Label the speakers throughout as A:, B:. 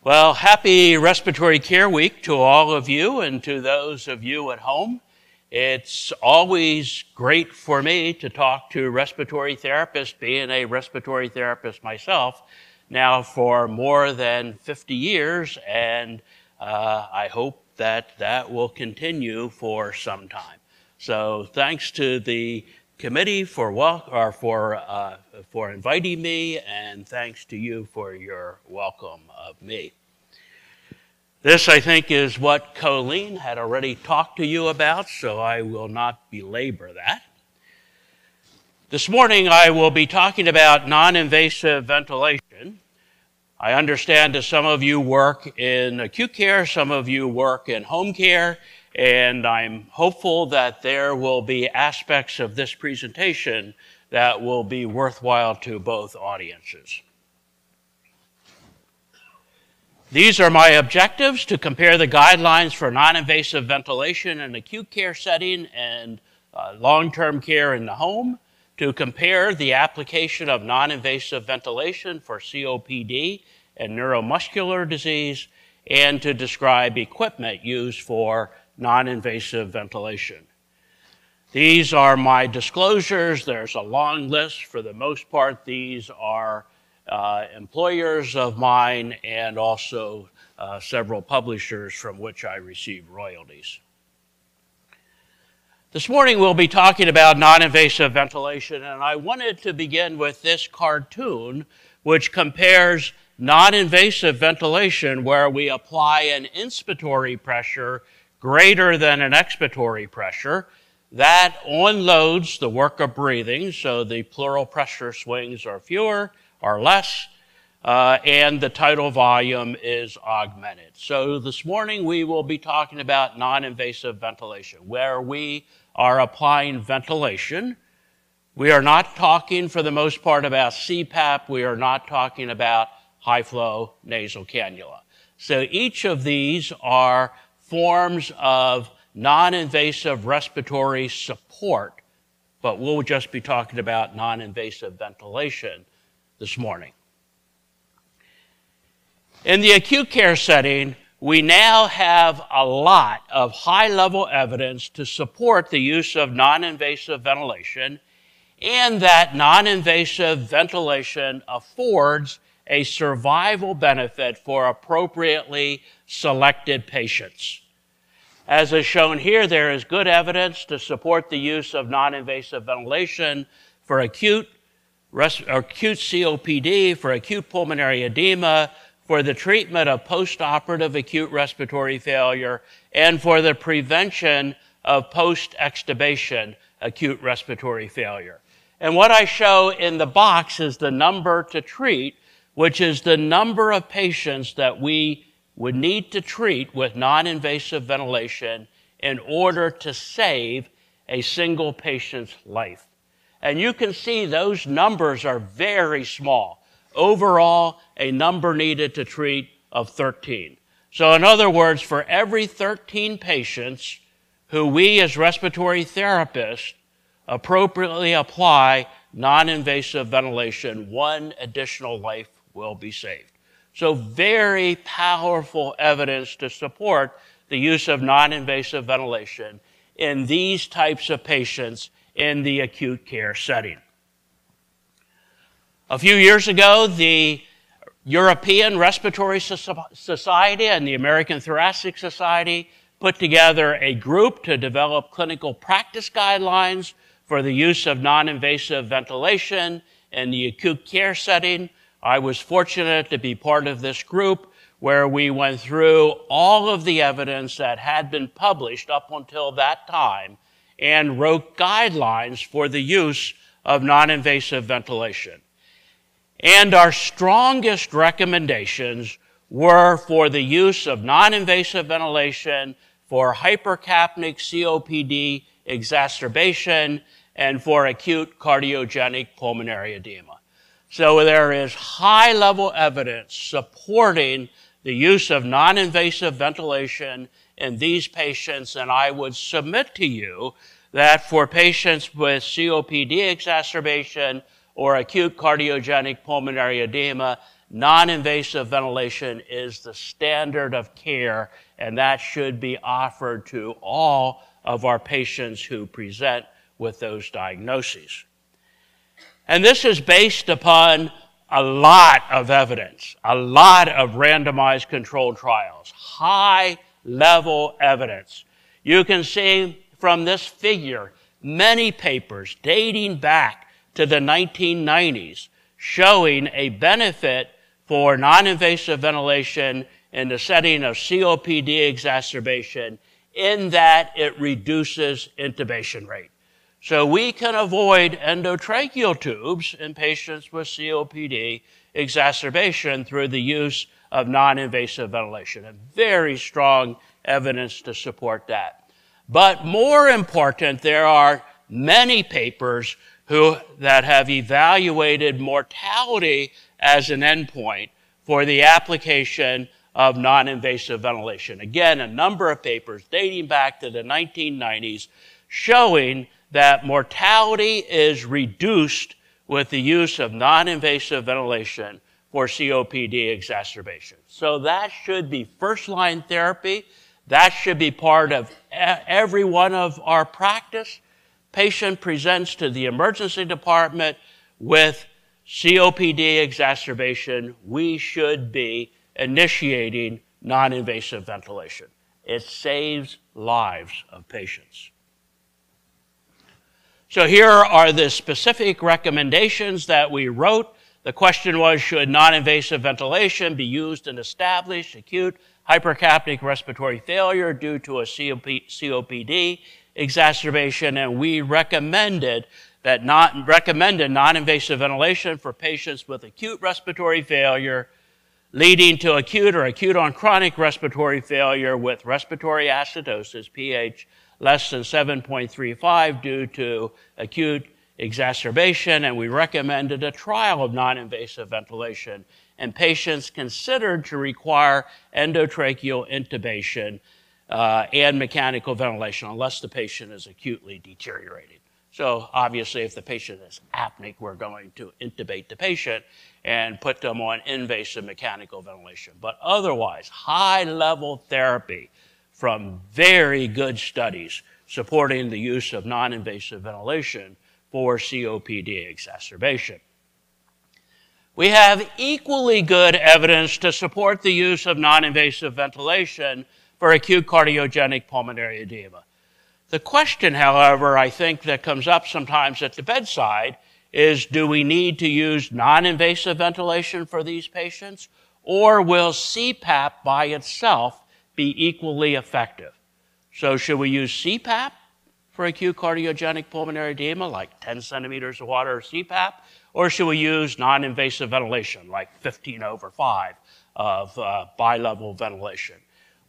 A: Well, happy Respiratory Care Week to all of you and to those of you at home. It's always great for me to talk to respiratory therapists, being a respiratory therapist myself now for more than 50 years, and I hope that will continue for some time. So thanks to the committee for inviting me, and thanks to you for your welcome of me. This, I think, is what Colleen had already talked to you about, so I will not belabor that. This morning, I will be talking about non-invasive ventilation. I understand that some of you work in acute care, some of you work in home care, and I'm hopeful that there will be aspects of this presentation that will be worthwhile to both audiences. These are my objectives: to compare the guidelines for non-invasive ventilation in acute care setting and long-term care in the home, to compare the application of non-invasive ventilation for COPD and neuromuscular disease, and to describe equipment used for non-invasive ventilation. These are my disclosures. There's a long list. For the most part, these are employers of mine and also several publishers from which I receive royalties. This morning we'll be talking about non-invasive ventilation, and I wanted to begin with this cartoon which compares non-invasive ventilation where we apply an inspiratory pressure greater than an expiratory pressure. That unloads the work of breathing, so the pleural pressure swings are fewer or less, and the tidal volume is augmented. So this morning we will be talking about non-invasive ventilation, where we are applying ventilation. We are not talking, for the most part, about CPAP. We are not talking about high-flow nasal cannula. So each of these are forms of non-invasive respiratory support, but we'll just be talking about non-invasive ventilation this morning. In the acute care setting, we now have a lot of high-level evidence to support the use of non-invasive ventilation, and that non-invasive ventilation affords a survival benefit for appropriately selected patients. As is shown here, there is good evidence to support the use of non-invasive ventilation for acute COPD, for acute pulmonary edema, for the treatment of postoperative acute respiratory failure, and for the prevention of post-extubation acute respiratory failure. And what I show in the box is the number to treat, which is the number of patients that we would need to treat with non-invasive ventilation in order to save a single patient's life. And you can see those numbers are very small. Overall, a number needed to treat of 13. So in other words, for every 13 patients who we as respiratory therapists appropriately apply non-invasive ventilation, one additional life will be saved. So very powerful evidence to support the use of non-invasive ventilation in these types of patients in the acute care setting. A few years ago, the European Respiratory Society and the American Thoracic Society put together a group to develop clinical practice guidelines for the use of non-invasive ventilation in the acute care setting. I was fortunate to be part of this group where we went through all of the evidence that had been published up until that time and wrote guidelines for the use of non-invasive ventilation. And our strongest recommendations were for the use of non-invasive ventilation for hypercapnic COPD exacerbation and for acute cardiogenic pulmonary edema. So there is high-level evidence supporting the use of non-invasive ventilation in these patients, and I would submit to you that for patients with COPD exacerbation or acute cardiogenic pulmonary edema, non-invasive ventilation is the standard of care, and that should be offered to all of our patients who present with those diagnoses. And this is based upon a lot of evidence, a lot of randomized controlled trials, high-level evidence. You can see from this figure many papers dating back to the 1990s showing a benefit for non-invasive ventilation in the setting of COPD exacerbation in that it reduces intubation rate. So we can avoid endotracheal tubes in patients with COPD exacerbation through the use of non-invasive ventilation, and very strong evidence to support that. But more important, there are many papers that have evaluated mortality as an endpoint for the application of non-invasive ventilation. Again, a number of papers dating back to the 1990s showing that mortality is reduced with the use of non-invasive ventilation for COPD exacerbation. So that should be first-line therapy. That should be part of every one of our practice. Patient presents to the emergency department with COPD exacerbation. We should be initiating non-invasive ventilation. It saves lives of patients. So here are the specific recommendations that we wrote. The question was, should non-invasive ventilation be used in established acute hypercapnic respiratory failure due to a COPD exacerbation? And we recommended non-invasive ventilation for patients with acute respiratory failure leading to acute or acute on chronic respiratory failure with respiratory acidosis, pH less than 7.35 due to acute exacerbation, and we recommended a trial of non-invasive ventilation in patients considered to require endotracheal intubation and mechanical ventilation unless the patient is acutely deteriorating. So obviously if the patient is apneic, we're going to intubate the patient and put them on invasive mechanical ventilation. But otherwise, high-level therapy from very good studies supporting the use of non-invasive ventilation for COPD exacerbation. We have equally good evidence to support the use of non-invasive ventilation for acute cardiogenic pulmonary edema. The question, however, I think that comes up sometimes at the bedside is, do we need to use non-invasive ventilation for these patients, or will CPAP by itself be equally effective? So should we use CPAP for acute cardiogenic pulmonary edema, like 10 centimeters of water CPAP, or should we use non-invasive ventilation, like 15/5 of bilevel ventilation?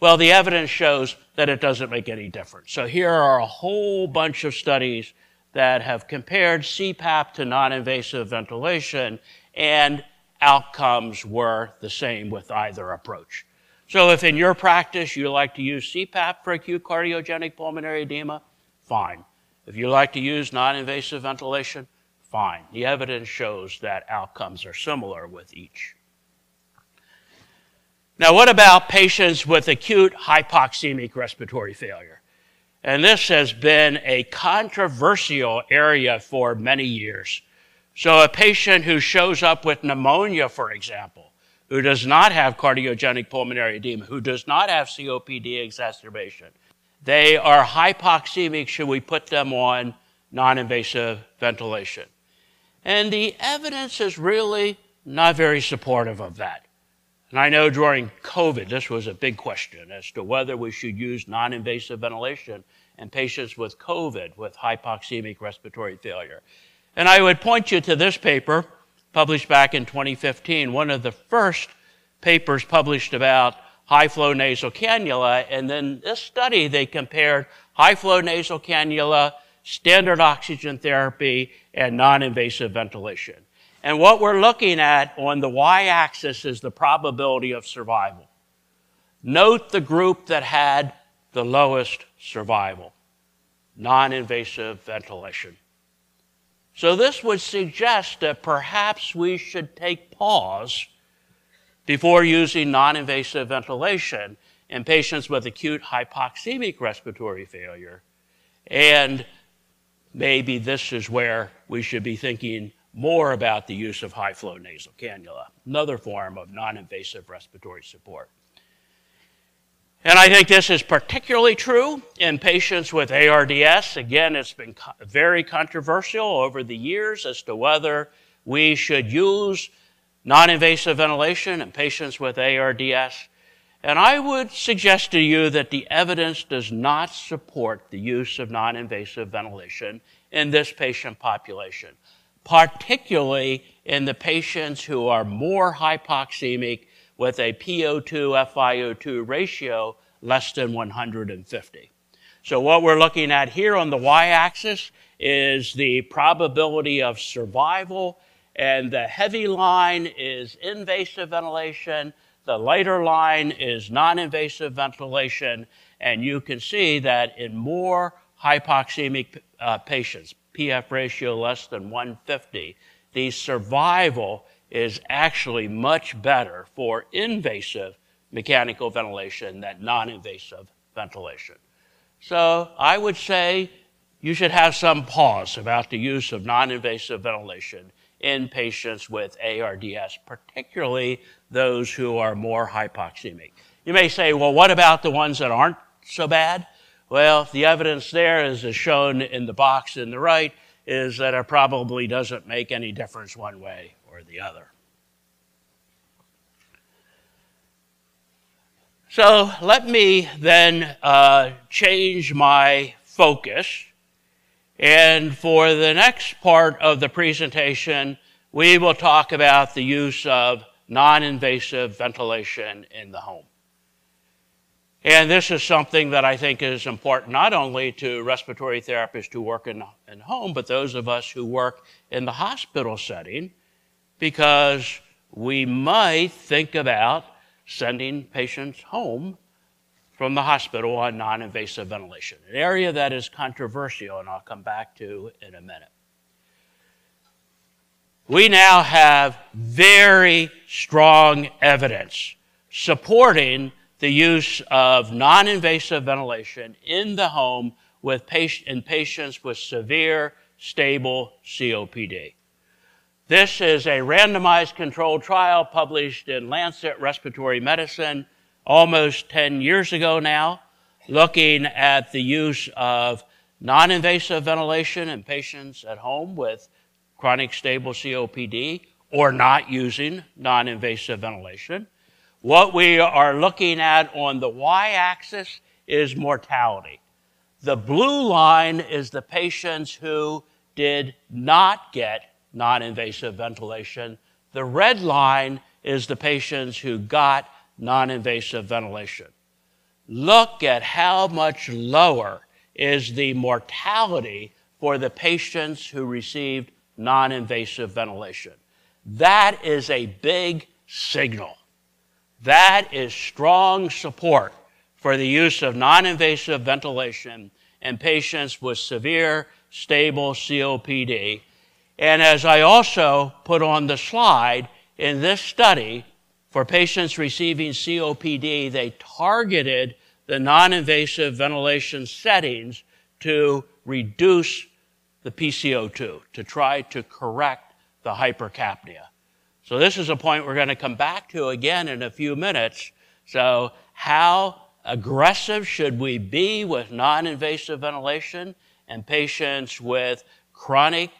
A: Well, the evidence shows that it doesn't make any difference. So here are a whole bunch of studies that have compared CPAP to non-invasive ventilation, and outcomes were the same with either approach. So if in your practice you like to use CPAP for acute cardiogenic pulmonary edema, fine. If you like to use non-invasive ventilation, fine. The evidence shows that outcomes are similar with each. Now, what about patients with acute hypoxemic respiratory failure? And this has been a controversial area for many years. So a patient who shows up with pneumonia, for example, who does not have cardiogenic pulmonary edema, who does not have COPD exacerbation, they are hypoxemic. Should we put them on non-invasive ventilation? And the evidence is really not very supportive of that. And I know during COVID, this was a big question as to whether we should use non-invasive ventilation in patients with COVID with hypoxemic respiratory failure. And I would point you to this paper published back in 2015, one of the first papers published about high-flow nasal cannula. And then this study, they compared high-flow nasal cannula, standard oxygen therapy, and non-invasive ventilation. And what we're looking at on the y-axis is the probability of survival. Note the group that had the lowest survival, non-invasive ventilation. So this would suggest that perhaps we should take pause before using non-invasive ventilation in patients with acute hypoxemic respiratory failure. And maybe this is where we should be thinking more about the use of high-flow nasal cannula, another form of non-invasive respiratory support. And I think this is particularly true in patients with ARDS. Again, it's been very controversial over the years as to whether we should use non-invasive ventilation in patients with ARDS. And I would suggest to you that the evidence does not support the use of non-invasive ventilation in this patient population, particularly in the patients who are more hypoxemic with a PO2-FiO2 ratio less than 150. So what we're looking at here on the y-axis is the probability of survival, and the heavy line is invasive ventilation, the lighter line is non-invasive ventilation, and you can see that in more hypoxemic patients, PF ratio less than 150, the survival is actually much better for invasive mechanical ventilation than non-invasive ventilation. So I would say you should have some pause about the use of non-invasive ventilation in patients with ARDS, particularly those who are more hypoxemic. You may say, well, what about the ones that aren't so bad? Well, the evidence there, as is shown in the box in the right, is that it probably doesn't make any difference one way or the other. So let me then change my focus. And for the next part of the presentation, we will talk about the use of non-invasive ventilation in the home. And this is something that I think is important not only to respiratory therapists who work in home, but those of us who work in the hospital setting, because we might think about sending patients home from the hospital on non-invasive ventilation, an area that is controversial, and I'll come back to in a minute. We now have very strong evidence supporting the use of non-invasive ventilation in the home in patients with severe, stable COPD. This is a randomized controlled trial published in Lancet Respiratory Medicine almost 10 years ago now, looking at the use of non-invasive ventilation in patients at home with chronic stable COPD or not using non-invasive ventilation. What we are looking at on the y-axis is mortality. The blue line is the patients who did not get non-invasive ventilation. The red line is the patients who got non-invasive ventilation. Look at how much lower is the mortality for the patients who received non-invasive ventilation. That is a big signal. That is strong support for the use of non-invasive ventilation in patients with severe, stable COPD. And as I also put on the slide, in this study, for patients receiving COPD, they targeted the non-invasive ventilation settings to reduce the PCO2, to try to correct the hypercapnia. So this is a point we're going to come back to again in a few minutes. So how aggressive should we be with non-invasive ventilation in patients with chronic,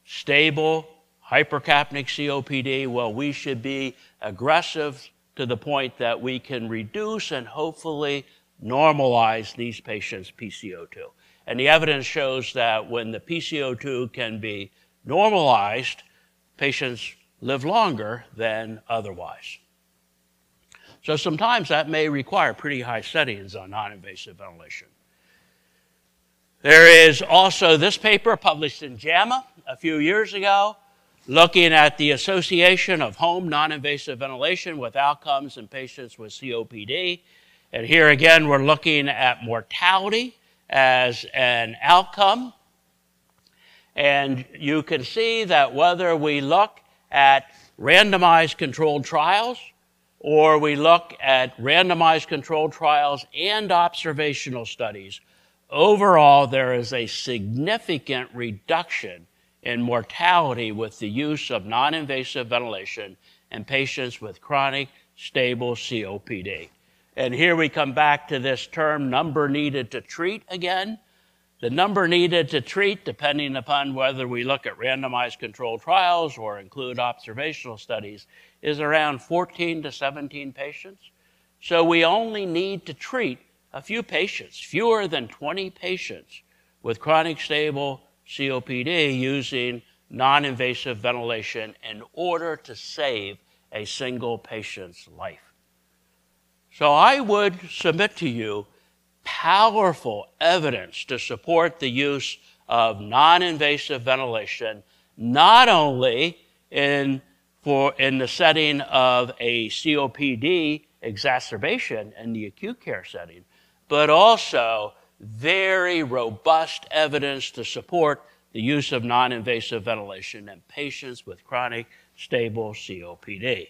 A: stable, hypercapnic COPD? Well, we should be aggressive to the point that we can reduce and hopefully normalize these patients' PCO2. And the evidence shows that when the PCO2 can be normalized, patients live longer than otherwise. So sometimes that may require pretty high settings on non-invasive ventilation. There is also this paper published in JAMA a few years ago, looking at the association of home non-invasive ventilation with outcomes in patients with COPD. And here again, we're looking at mortality as an outcome. And you can see that whether we look at randomized controlled trials or we look at randomized controlled trials and observational studies, overall there is a significant reduction in mortality with the use of non-invasive ventilation in patients with chronic stable COPD. And here we come back to this term, number needed to treat again. The number needed to treat, depending upon whether we look at randomized controlled trials or include observational studies, is around 14 to 17 patients. So we only need to treat a few patients, fewer than 20 patients with chronic stable COPD using non-invasive ventilation in order to save a single patient's life. So I would submit to you powerful evidence to support the use of non-invasive ventilation, not only in the setting of a COPD exacerbation in the acute care setting, but also very robust evidence to support the use of non-invasive ventilation in patients with chronic stable COPD.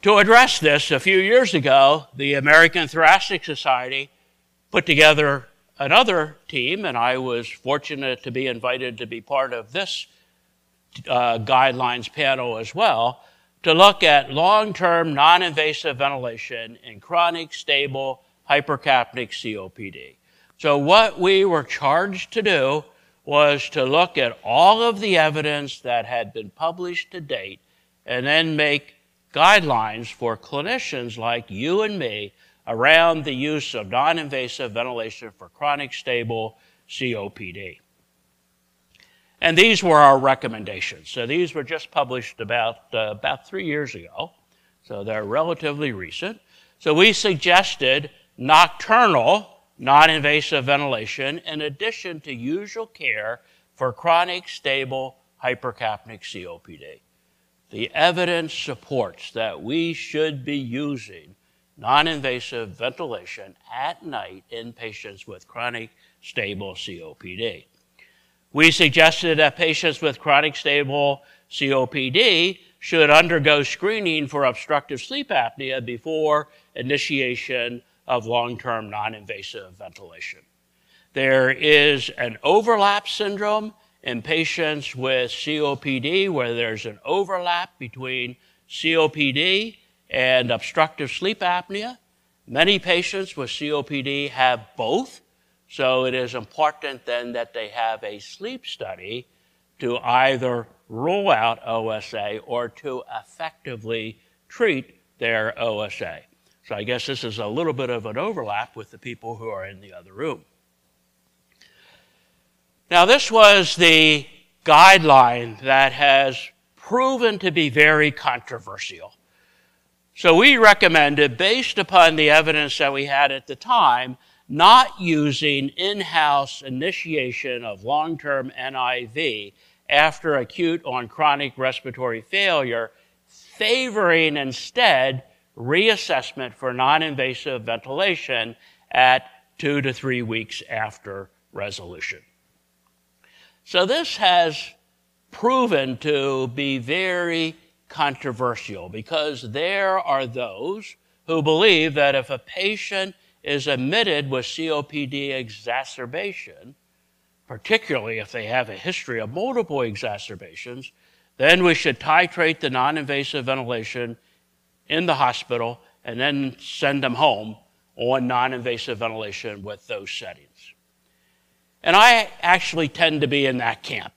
A: To address this, a few years ago, the American Thoracic Society put together another team, and I was fortunate to be invited to be part of this guidelines panel as well, to look at long-term non-invasive ventilation in chronic stable hypercapnic COPD. So what we were charged to do was to look at all of the evidence that had been published to date and then make guidelines for clinicians like you and me around the use of non-invasive ventilation for chronic stable COPD. And these were our recommendations. So these were just published about 3 years ago. So they're relatively recent. So we suggested nocturnal non-invasive ventilation in addition to usual care for chronic stable hypercapnic COPD. The evidence supports that we should be using non-invasive ventilation at night in patients with chronic stable COPD. We suggested that patients with chronic stable COPD should undergo screening for obstructive sleep apnea before initiation of long-term non-invasive ventilation. There is an overlap syndrome in patients with COPD where there's an overlap between COPD and obstructive sleep apnea. Many patients with COPD have both, so it is important then that they have a sleep study to either rule out OSA or to effectively treat their OSA. So I guess this is a little bit of an overlap with the people who are in the other room. Now, this was the guideline that has proven to be very controversial. So we recommended, based upon the evidence that we had at the time, not using in-house initiation of long-term NIV after acute on chronic respiratory failure, favoring instead reassessment for non-invasive ventilation at 2 to 3 weeks after resolution. So this has proven to be very controversial because there are those who believe that if a patient is admitted with COPD exacerbation, particularly if they have a history of multiple exacerbations, then we should titrate the non-invasive ventilation in the hospital and then send them home on non-invasive ventilation with those settings. And I actually tend to be in that camp.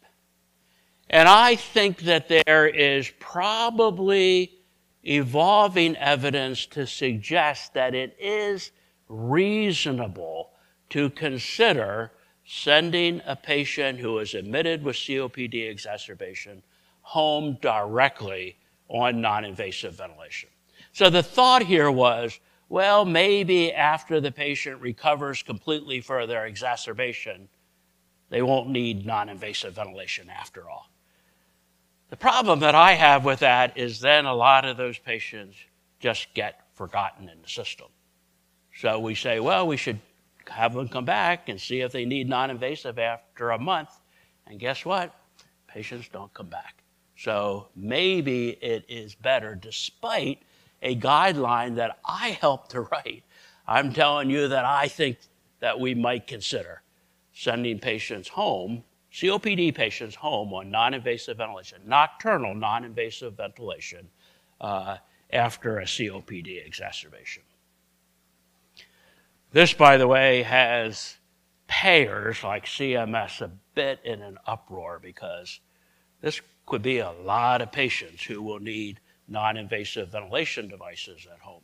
A: And I think that there is probably evolving evidence to suggest that it is reasonable to consider sending a patient who is admitted with COPD exacerbation home directly on non-invasive ventilation. So the thought here was, well, maybe after the patient recovers completely for their exacerbation, they won't need non-invasive ventilation after all. The problem that I have with that is then a lot of those patients just get forgotten in the system. So we say, well, we should have them come back and see if they need non-invasive after a month. And guess what? Patients don't come back. So maybe it is better, despite a guideline that I helped to write. I'm telling you that I think that we might consider sending patients home, COPD patients home, on non-invasive ventilation, nocturnal non-invasive ventilation, after a COPD exacerbation. This, by the way, has payers like CMS a bit in an uproar, because this could be a lot of patients who will need non-invasive ventilation devices at home.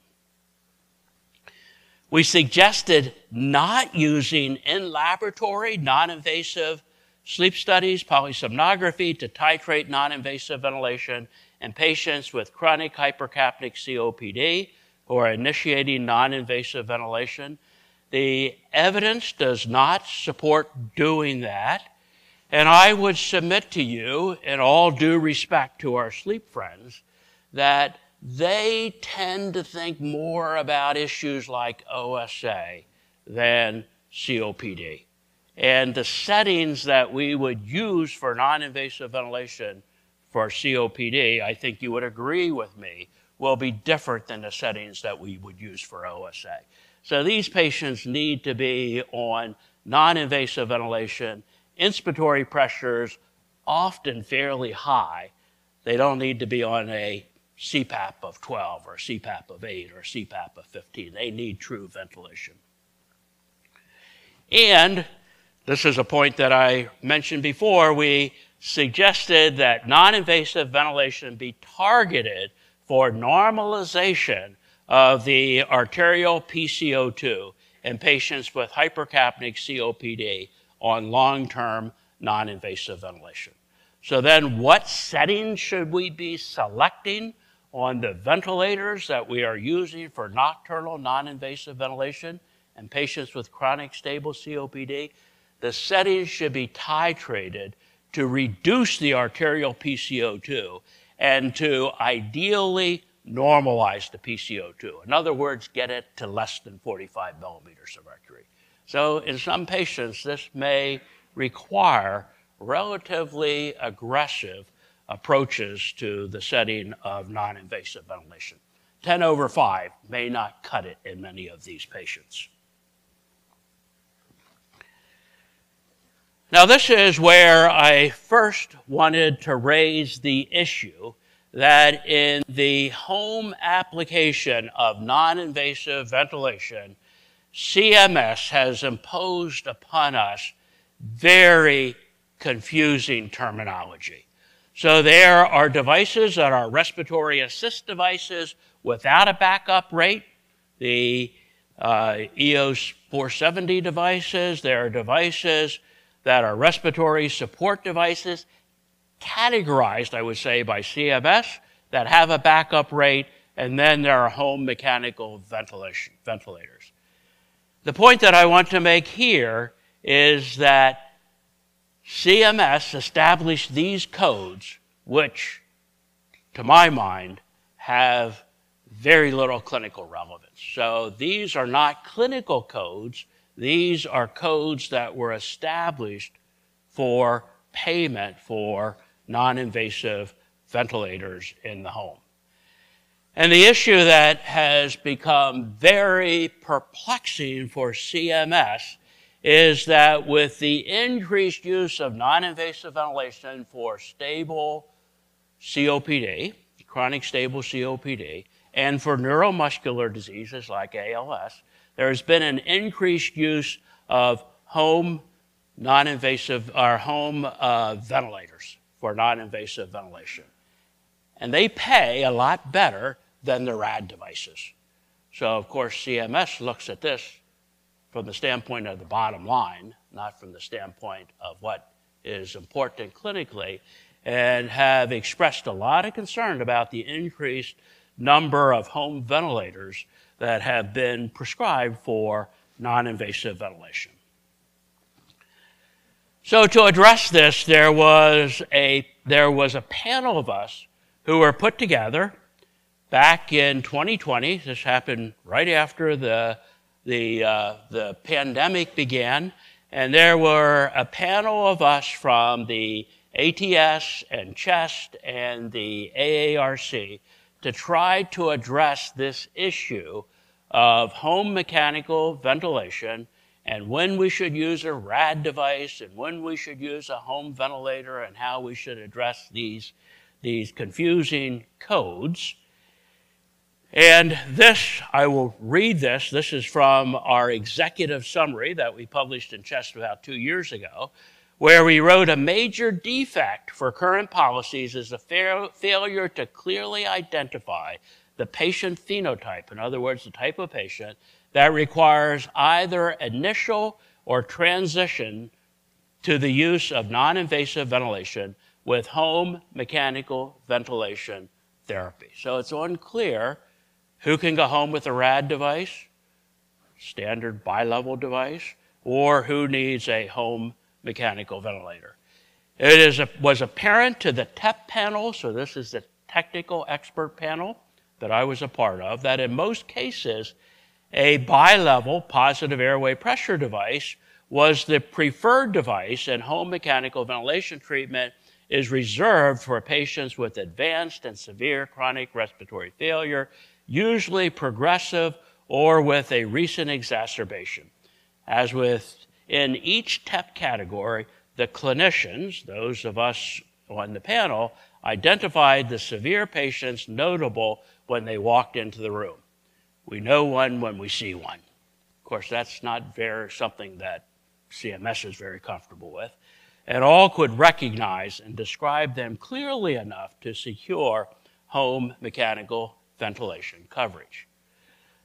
A: We suggested not using in-laboratory non-invasive sleep studies, polysomnography, to titrate non-invasive ventilation in patients with chronic hypercapnic COPD who are initiating non-invasive ventilation. The evidence does not support doing that, and I would submit to you, in all due respect to our sleep friends, that they tend to think more about issues like OSA than COPD. And the settings that we would use for non-invasive ventilation for COPD, I think you would agree with me, will be different than the settings that we would use for OSA. So these patients need to be on non-invasive ventilation, inspiratory pressures often fairly high. They don't need to be on a CPAP of 12 or CPAP of 8 or CPAP of 15. They need true ventilation. And this is a point that I mentioned before. We suggested that non-invasive ventilation be targeted for normalization of the arterial PCO2 in patients with hypercapnic COPD on long-term non-invasive ventilation. So then what settings should we be selecting on the ventilators that we are using for nocturnal non-invasive ventilation in patients with chronic stable COPD? The settings should be titrated to reduce the arterial PCO2 and to ideally normalize the PCO2. In other words, get it to less than 45 millimeters of mercury. So in some patients, this may require relatively aggressive approaches to the setting of non-invasive ventilation. 10/5 may not cut it in many of these patients. Now, this is where I first wanted to raise the issue that in the home application of non-invasive ventilation, CMS has imposed upon us very confusing terminology. So there are devices that are respiratory assist devices without a backup rate, the EOS 470 devices. There are devices that are respiratory support devices, categorized, I would say, by CMS, that have a backup rate, and then there are home mechanical ventilators. The point that I want to make here is that CMS established these codes, which, to my mind, have very little clinical relevance. So these are not clinical codes. These are codes that were established for payment for non-invasive ventilators in the home. And the issue that has become very perplexing for CMS is that with the increased use of non-invasive ventilation for stable COPD, chronic stable COPD, and for neuromuscular diseases like ALS, there has been an increased use of home non-invasive or home ventilators for non-invasive ventilation. And they pay a lot better than the RAD devices. So, of course, CMS looks at this from the standpoint of the bottom line, not from the standpoint of what is important clinically, and have expressed a lot of concern about the increased number of home ventilators that have been prescribed for non-invasive ventilation. So to address this, there was a panel of us who were put together back in 2020. This happened right after the pandemic began, and there were a panel of us from the ATS and CHEST and the AARC to try to address this issue of home mechanical ventilation and when we should use a RAD device and when we should use a home ventilator and how we should address these confusing codes. And this, I will read this. This is from our executive summary that we published in CHEST about 2 years ago, where we wrote a major defect for current policies is the failure to clearly identify the patient phenotype, in other words, the type of patient that requires either initial or transition to the use of non-invasive ventilation with home mechanical ventilation therapy. So it's unclear who can go home with a RAD device, standard bi-level device, or who needs a home mechanical ventilator. It was apparent to the TEP panel, so this is the technical expert panel that I was a part of, that in most cases, a bi-level positive airway pressure device was the preferred device, and home mechanical ventilation treatment is reserved for patients with advanced and severe chronic respiratory failure, usually progressive or with a recent exacerbation. As with in each TEP category, the clinicians, those of us on the panel, identified the severe patients notable when they walked into the room. We know one when we see one. Of course, that's not something that CMS is very comfortable with. And all could recognize and describe them clearly enough to secure home mechanical ventilation coverage.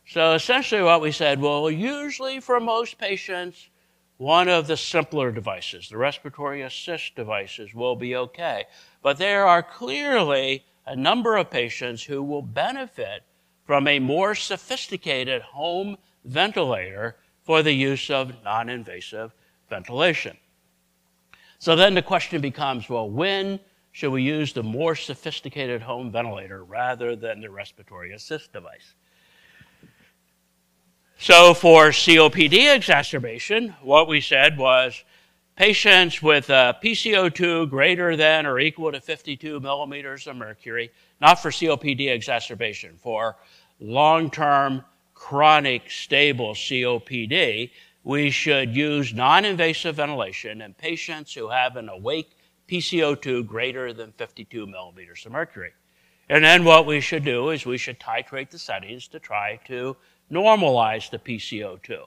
A: So essentially what we said, well, usually for most patients, one of the simpler devices, the respiratory assist devices, will be okay. But there are clearly a number of patients who will benefit from a more sophisticated home ventilator for the use of non-invasive ventilation. So then the question becomes, well, when should we use the more sophisticated home ventilator rather than the respiratory assist device? So for COPD exacerbation, what we said was patients with a PCO2 greater than or equal to 52 millimeters of mercury, not for COPD exacerbation, for long-term chronic stable COPD, we should use non-invasive ventilation in patients who have an awake PCO2 greater than 52 millimeters of mercury. And then what we should do is we should titrate the settings to try to normalize the PCO2.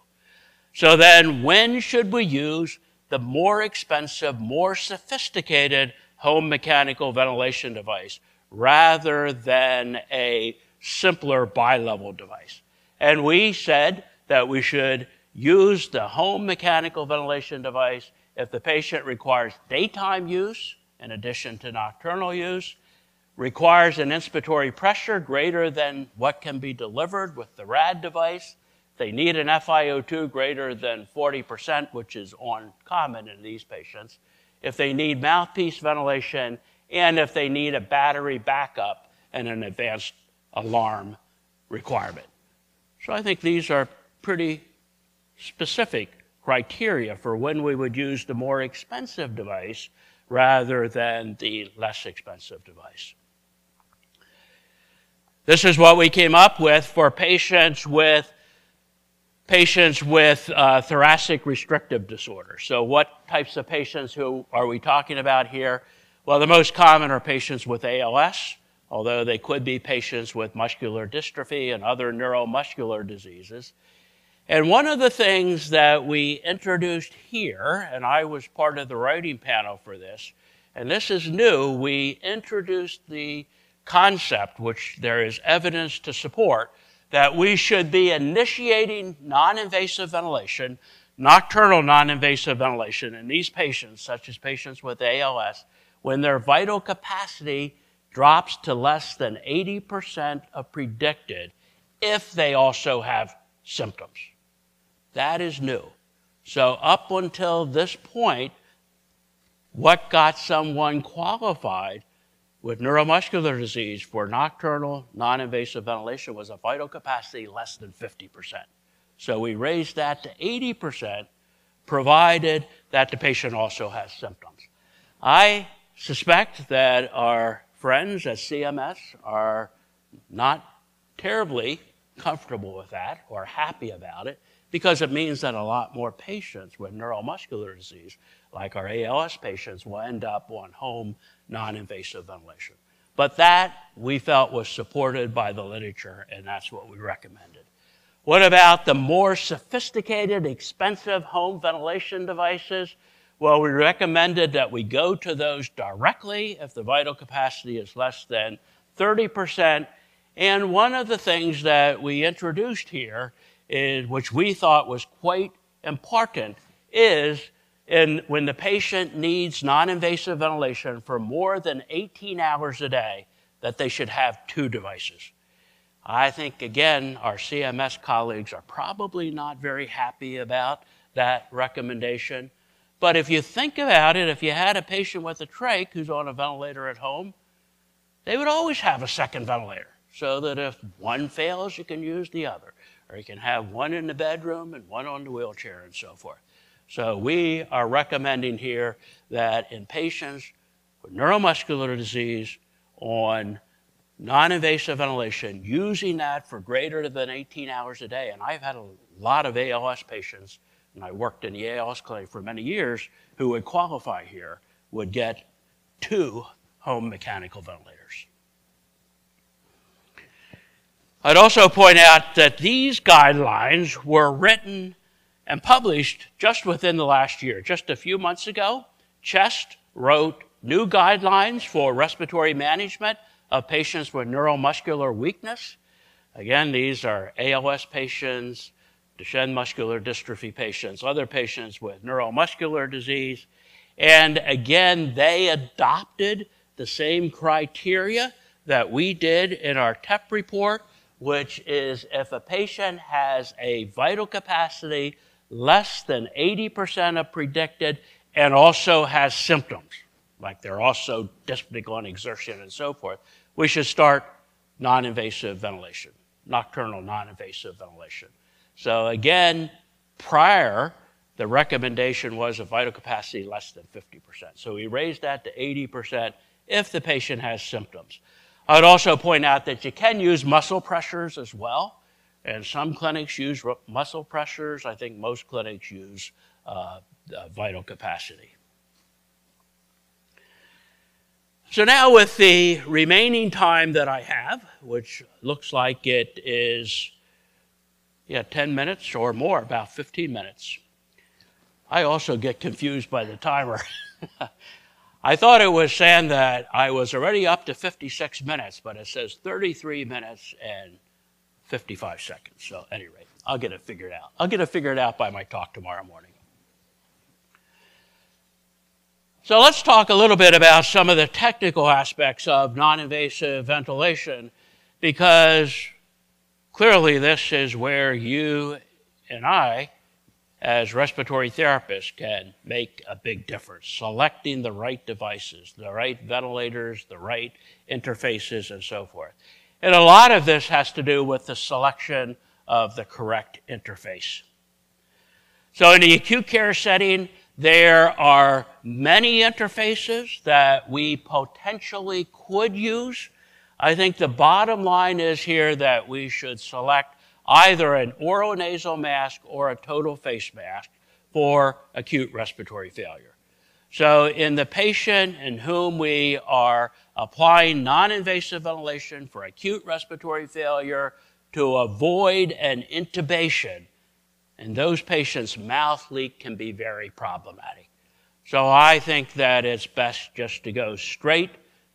A: So then when should we use the more expensive, more sophisticated home mechanical ventilation device rather than a simpler bi-level device? And we said that we should use the home mechanical ventilation device if the patient requires daytime use in addition to nocturnal use, requires an inspiratory pressure greater than what can be delivered with the RAD device. They need an FiO2 greater than 40%, which is uncommon in these patients. If they need mouthpiece ventilation, and if they need a battery backup and an advanced alarm requirement. So I think these are pretty specific criteria for when we would use the more expensive device rather than the less expensive device. This is what we came up with for patients with thoracic restrictive disorder. So what types of patients who are we talking about here? Well, the most common are patients with ALS, although they could be patients with muscular dystrophy and other neuromuscular diseases. And one of the things that we introduced here, and I was part of the writing panel for this, and this is new, we introduced the concept, which there is evidence to support, that we should be initiating non-invasive ventilation, nocturnal non-invasive ventilation in these patients, such as patients with ALS, when their vital capacity drops to less than 80% of predicted if they also have symptoms. That is new. So up until this point, what got someone qualified with neuromuscular disease for nocturnal non-invasive ventilation was a vital capacity less than 50%. So we raised that to 80%, provided that the patient also has symptoms. I suspect that our friends at CMS are not terribly comfortable with that or happy about it, because it means that a lot more patients with neuromuscular disease, like our ALS patients, will end up on home non-invasive ventilation. But that, we felt, was supported by the literature, and that's what we recommended. What about the more sophisticated, expensive home ventilation devices? Well, we recommended that we go to those directly if the vital capacity is less than 30%. And one of the things that we introduced here, which we thought was quite important, is when the patient needs non-invasive ventilation for more than 18 hours a day, that they should have 2 devices. I think, again, our CMS colleagues are probably not very happy about that recommendation. But if you think about it, if you had a patient with a trach who's on a ventilator at home, they would always have a second ventilator, so that if one fails, you can use the other. Or you can have one in the bedroom and one on the wheelchair and so forth. So we are recommending here that in patients with neuromuscular disease on non-invasive ventilation, using that for greater than 18 hours a day. And I've had a lot of ALS patients, and I worked in the ALS clinic for many years, who would qualify here, would get 2 home mechanical ventilators. I'd also point out that these guidelines were written and published just within the last year. Just a few months ago, CHEST wrote new guidelines for respiratory management of patients with neuromuscular weakness. Again, these are ALS patients, Duchenne muscular dystrophy patients, other patients with neuromuscular disease. And again, they adopted the same criteria that we did in our TEP report, which is if a patient has a vital capacity less than 80% of predicted and also has symptoms, like they're also dyspneic on exertion and so forth, we should start non-invasive ventilation, nocturnal non-invasive ventilation. So again, prior, the recommendation was a vital capacity less than 50%. So we raised that to 80% if the patient has symptoms. I would also point out that you can use muscle pressures as well. And some clinics use muscle pressures. I think most clinics use vital capacity. So now with the remaining time that I have, which looks like it is 10 minutes or more, about 15 minutes. I also get confused by the timer. I thought it was saying that I was already up to 56 minutes, but it says 33 minutes and 55 seconds. So at any rate, I'll get it figured out. I'll get it figured out by my talk tomorrow morning. So let's talk a little bit about some of the technical aspects of non-invasive ventilation, because clearly this is where you and I, as respiratory therapists, can make a big difference, selecting the right devices, the right ventilators, the right interfaces, and so forth. And a lot of this has to do with the selection of the correct interface. So in the acute care setting, there are many interfaces that we potentially could use. I think the bottom line is here that we should select either an oronasal mask or a total face mask for acute respiratory failure. So in the patient in whom we are applying non-invasive ventilation for acute respiratory failure to avoid an intubation, and those patients' mouth leak can be very problematic. So I think that it's best just to go straight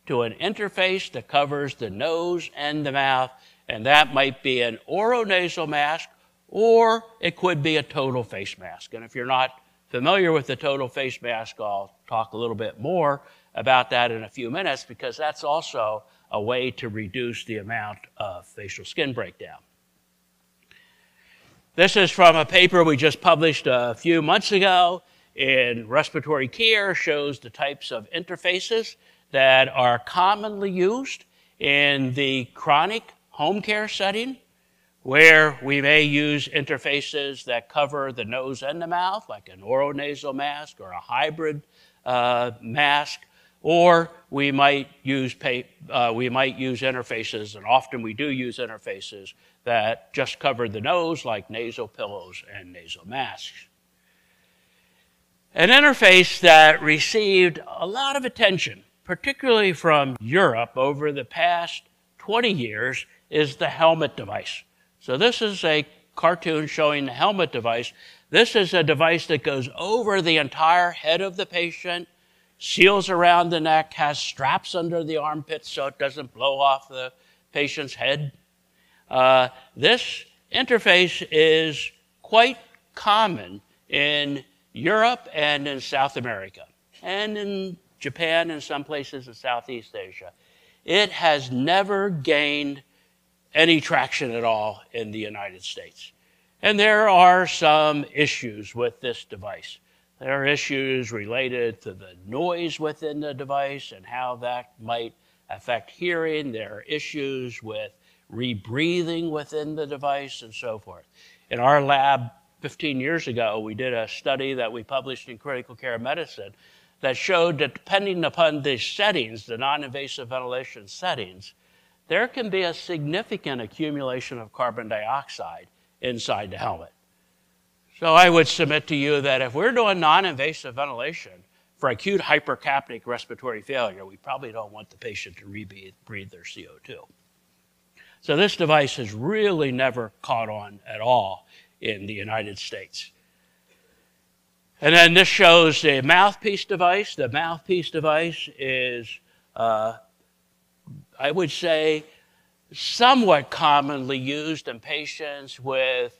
A: to an interface that covers the nose and the mouth, and that might be an oronasal mask, or it could be a total face mask. And if you're not familiar with the total face mask, I'll talk a little bit more about that in a few minutes, because that's also a way to reduce the amount of facial skin breakdown. This is from a paper we just published a few months ago in Respiratory Care, shows the types of interfaces that are commonly used in the chronic home care setting, where we may use interfaces that cover the nose and the mouth, like an oronasal mask or a hybrid mask, Or we might use interfaces, and often we do use interfaces that just cover the nose, like nasal pillows and nasal masks. An interface that received a lot of attention, particularly from Europe over the past 20 years, is the helmet device. So this is a cartoon showing the helmet device. This is a device that goes over the entire head of the patient, seals around the neck, has straps under the armpits so it doesn't blow off the patient's head. This interface is quite common in Europe and in South America, and in Japan and some places in Southeast Asia. It has never gained any traction at all in the United States. And there are some issues with this device. There are issues related to the noise within the device and how that might affect hearing. There are issues with rebreathing within the device and so forth. In our lab 15 years ago, we did a study that we published in Critical Care Medicine that showed that depending upon the settings, the non-invasive ventilation settings, there can be a significant accumulation of carbon dioxide inside the helmet. So I would submit to you that if we're doing non-invasive ventilation for acute hypercapnic respiratory failure, we probably don't want the patient to breathe their CO2. So this device has really never caught on at all in the United States. And then this shows the mouthpiece device. The mouthpiece device is, I would say, somewhat commonly used in patients with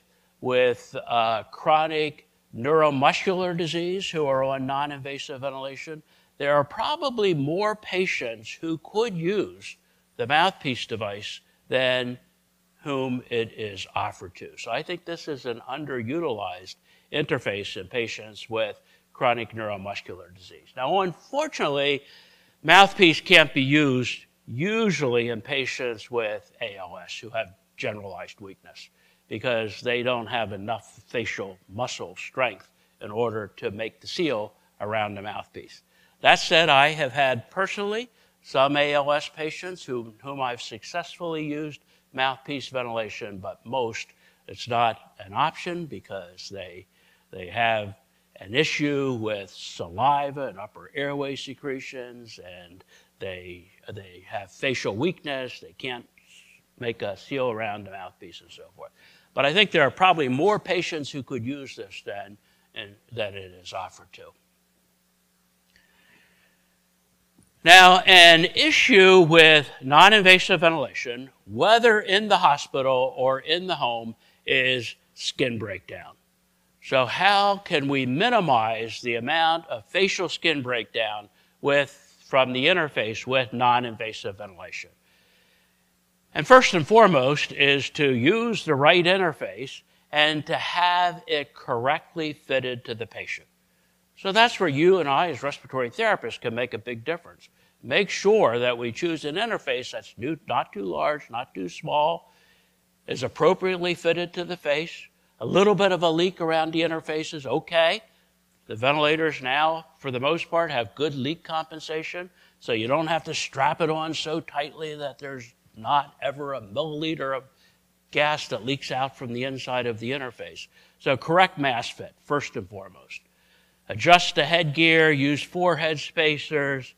A: chronic neuromuscular disease who are on non-invasive ventilation. There are probably more patients who could use the mouthpiece device than whom it is offered to. So I think this is an underutilized interface in patients with chronic neuromuscular disease. Now, unfortunately, mouthpiece can't be used usually in patients with ALS who have generalized weakness, because they don't have enough facial muscle strength in order to make the seal around the mouthpiece. That said, I have had personally some ALS patients whom I've successfully used mouthpiece ventilation, but most, it's not an option because they have an issue with saliva and upper airway secretions, and they have facial weakness. They can't make a seal around the mouthpiece and so forth. But I think there are probably more patients who could use this than it is offered to. Now, an issue with non-invasive ventilation, whether in the hospital or in the home, is skin breakdown. So how can we minimize the amount of facial skin breakdown from the interface with non-invasive ventilation? And first and foremost is to use the right interface and to have it correctly fitted to the patient. So that's where you and I as respiratory therapists can make a big difference. Make sure that we choose an interface that's not too large, not too small, is appropriately fitted to the face. A little bit of a leak around the interface is okay. The ventilators now, for the most part, have good leak compensation, so you don't have to strap it on so tightly that there's not ever a milliliter of gas that leaks out from the inside of the interface. So correct mask fit, first and foremost. Adjust the headgear, use forehead spacers.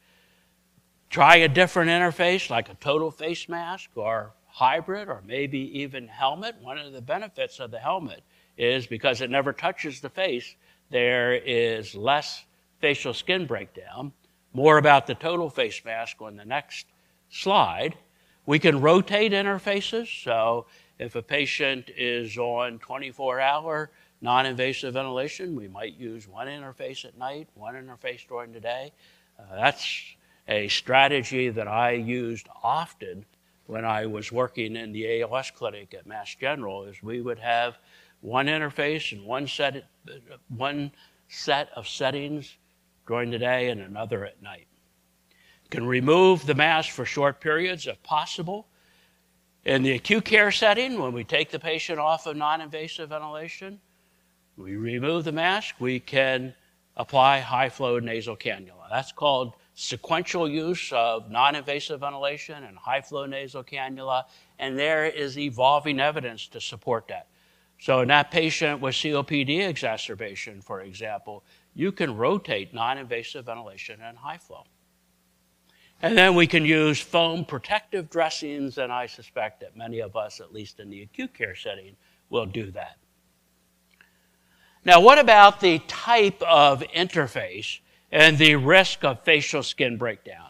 A: Try a different interface like a total face mask or hybrid or maybe even helmet. One of the benefits of the helmet is because it never touches the face, there is less facial skin breakdown. More about the total face mask on the next slide. We can rotate interfaces. So if a patient is on 24-hour non-invasive ventilation, we might use one interface at night, one interface during the day. That's a strategy that I used often when I was working in the ALS clinic at Mass General, is we would have one interface and one set of settings during the day and another at night. Can remove the mask for short periods if possible. In the acute care setting, when we take the patient off of non-invasive ventilation, we remove the mask, we can apply high-flow nasal cannula. That's called sequential use of non-invasive ventilation and high-flow nasal cannula, and there is evolving evidence to support that. So in that patient with COPD exacerbation, for example, you can rotate non-invasive ventilation and high flow. And then we can use foam protective dressings, and I suspect that many of us, at least in the acute care setting, will do that. Now, what about the type of interface and the risk of facial skin breakdown?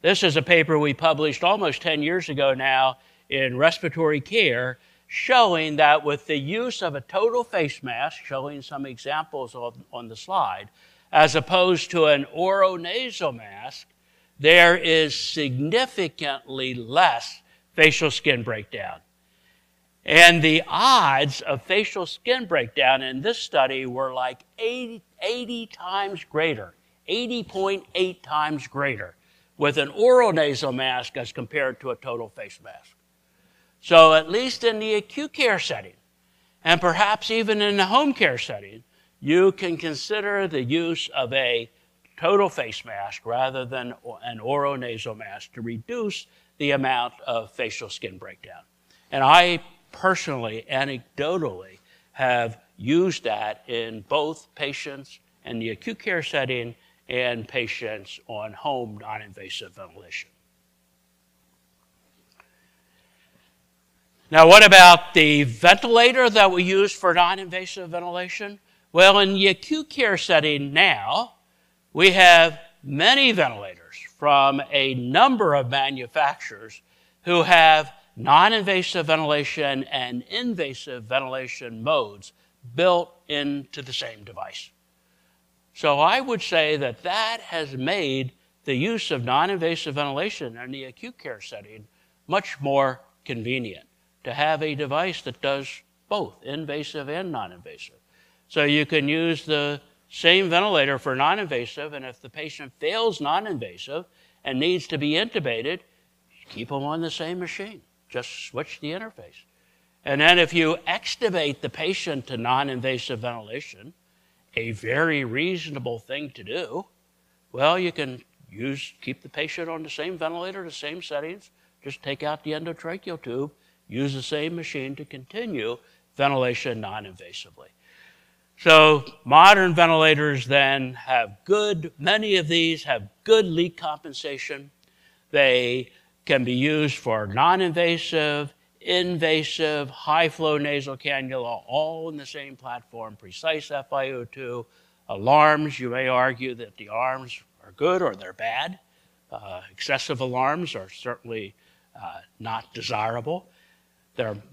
A: This is a paper we published almost 10 years ago now in Respiratory Care, showing that with the use of a total face mask, showing some examples on the slide, as opposed to an oronasal mask, there is significantly less facial skin breakdown. And the odds of facial skin breakdown in this study were like 80 times greater, 80.8 times greater with an oronasal mask as compared to a total face mask. So at least in the acute care setting, and perhaps even in the home care setting, you can consider the use of a total face mask rather than an oronasal mask to reduce the amount of facial skin breakdown. And I personally, anecdotally, have used that in both patients in the acute care setting and patients on home non-invasive ventilation. Now, what about the ventilator that we use for non-invasive ventilation? Well, in the acute care setting now, we have many ventilators from a number of manufacturers who have non-invasive ventilation and invasive ventilation modes built into the same device. So I would say that that has made the use of non-invasive ventilation in the acute care setting much more convenient, to have a device that does both invasive and non-invasive. So you can use the same ventilator for non-invasive, and if the patient fails non-invasive and needs to be intubated, keep them on the same machine. Just switch the interface. And then if you extubate the patient to non-invasive ventilation, a very reasonable thing to do, well, you can keep the patient on the same ventilator, the same settings, just take out the endotracheal tube, use the same machine to continue ventilation non-invasively. So modern ventilators then have many of these have good leak compensation. They can be used for non-invasive, invasive, high-flow nasal cannula, all in the same platform, precise FiO2. Alarms, you may argue that the alarms are good or they're bad. Excessive alarms are certainly not desirable.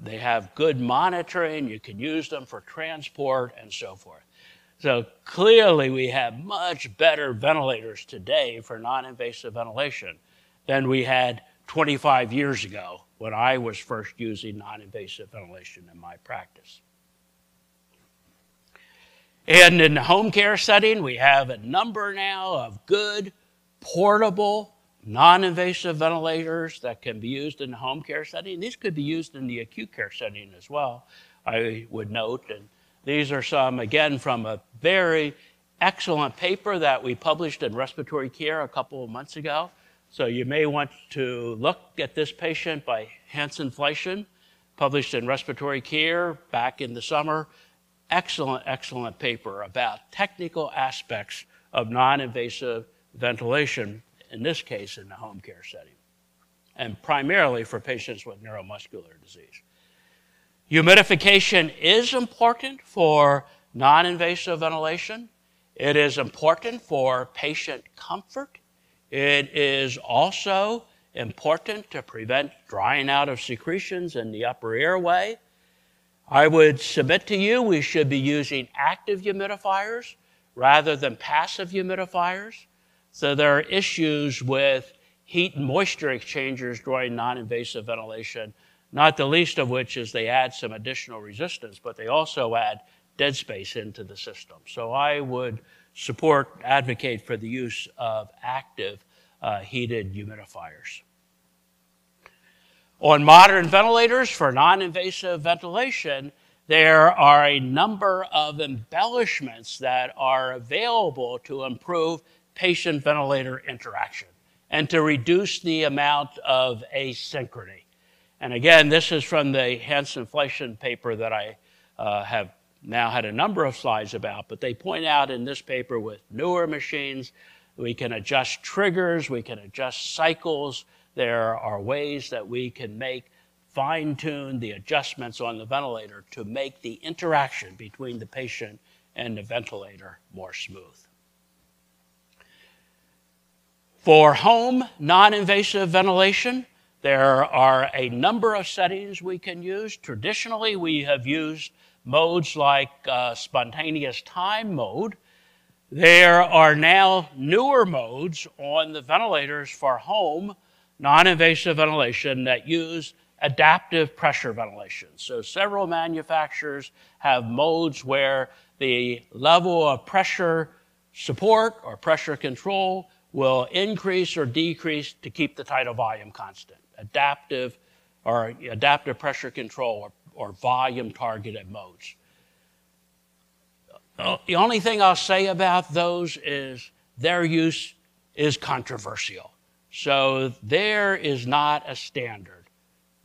A: They have good monitoring. You can use them for transport and so forth. So clearly we have much better ventilators today for non-invasive ventilation than we had 25 years ago when I was first using non-invasive ventilation in my practice. And in the home care setting, we have a number now of good, portable, non-invasive ventilators that can be used in the home care setting. These could be used in the acute care setting as well, I would note. And these are some, again, from a very excellent paper that we published in Respiratory Care a couple of months ago. So you may want to look at this patient by Hess and Fleischman, published in Respiratory Care back in the summer. Excellent, excellent paper about technical aspects of non-invasive ventilation, in this case in the home care setting, and primarily for patients with neuromuscular disease. Humidification is important for non-invasive ventilation. It is important for patient comfort. It is also important to prevent drying out of secretions in the upper airway. I would submit to you we should be using active humidifiers rather than passive humidifiers. So there are issues with heat and moisture exchangers during non-invasive ventilation, not the least of which is they add some additional resistance, but they also add dead space into the system. So I would advocate for the use of active heated humidifiers. On modern ventilators for non-invasive ventilation, there are a number of embellishments that are available to improve patient-ventilator interaction and to reduce the amount of asynchrony. And again, this is from the Hess inflation paper that I have now had a number of slides about, but they point out in this paper with newer machines, we can adjust triggers, we can adjust cycles. There are ways that we can fine-tune the adjustments on the ventilator to make the interaction between the patient and the ventilator more smooth. For home non-invasive ventilation, there are a number of settings we can use. Traditionally, we have used modes like spontaneous time mode. There are now newer modes on the ventilators for home non-invasive ventilation that use adaptive pressure ventilation. So several manufacturers have modes where the level of pressure support or pressure control will increase or decrease to keep the tidal volume constant. Adaptive pressure control or volume targeted modes. The only thing I'll say about those is their use is controversial. So there is not a standard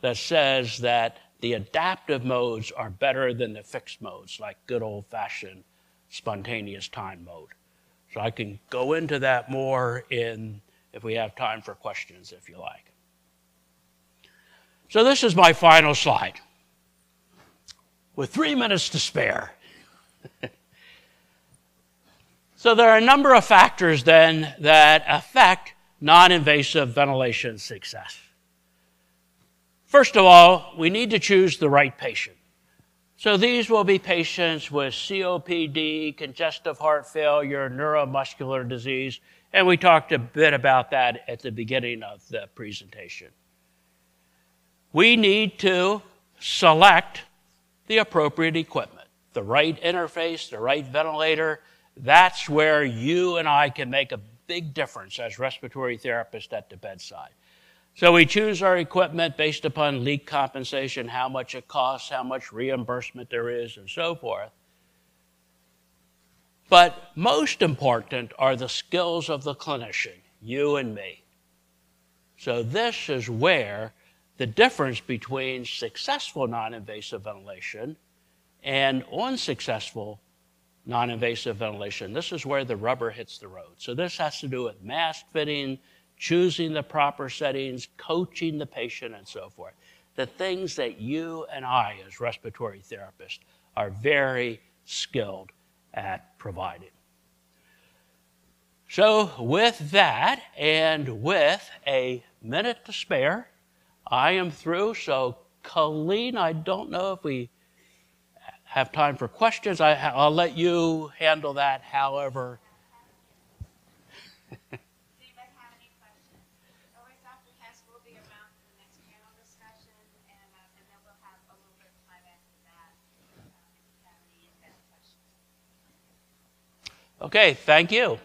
A: that says that the adaptive modes are better than the fixed modes, like good old-fashioned spontaneous time mode. So I can go into that more if we have time for questions, if you like. So this is my final slide. With 3 minutes to spare. So there are a number of factors then that affect non-invasive ventilation success. First of all, we need to choose the right patient. So these will be patients with COPD, congestive heart failure, neuromuscular disease, and we talked a bit about that at the beginning of the presentation. We need to select the appropriate equipment, the right interface, the right ventilator. That's where you and I can make a big difference as respiratory therapists at the bedside. So we choose our equipment based upon leak compensation, how much it costs, how much reimbursement there is, and so forth. But most important are the skills of the clinician, you and me. So this is where the difference between successful non-invasive ventilation and unsuccessful non-invasive ventilation, this is where the rubber hits the road. So this has to do with mask fitting, choosing the proper settings, coaching the patient, and so forth. The things that you and I, as respiratory therapists, are very skilled at providing. So with that, and with a minute to spare, I am through. So Colleen, I don't know if we have time for questions. I'll let you handle that however.
B: Does anybody have any questions? Otherwise, Dr. Hess will be around for the next panel discussion, and then we'll have a little bit of time after that if you have any questions.
A: Okay, thank you.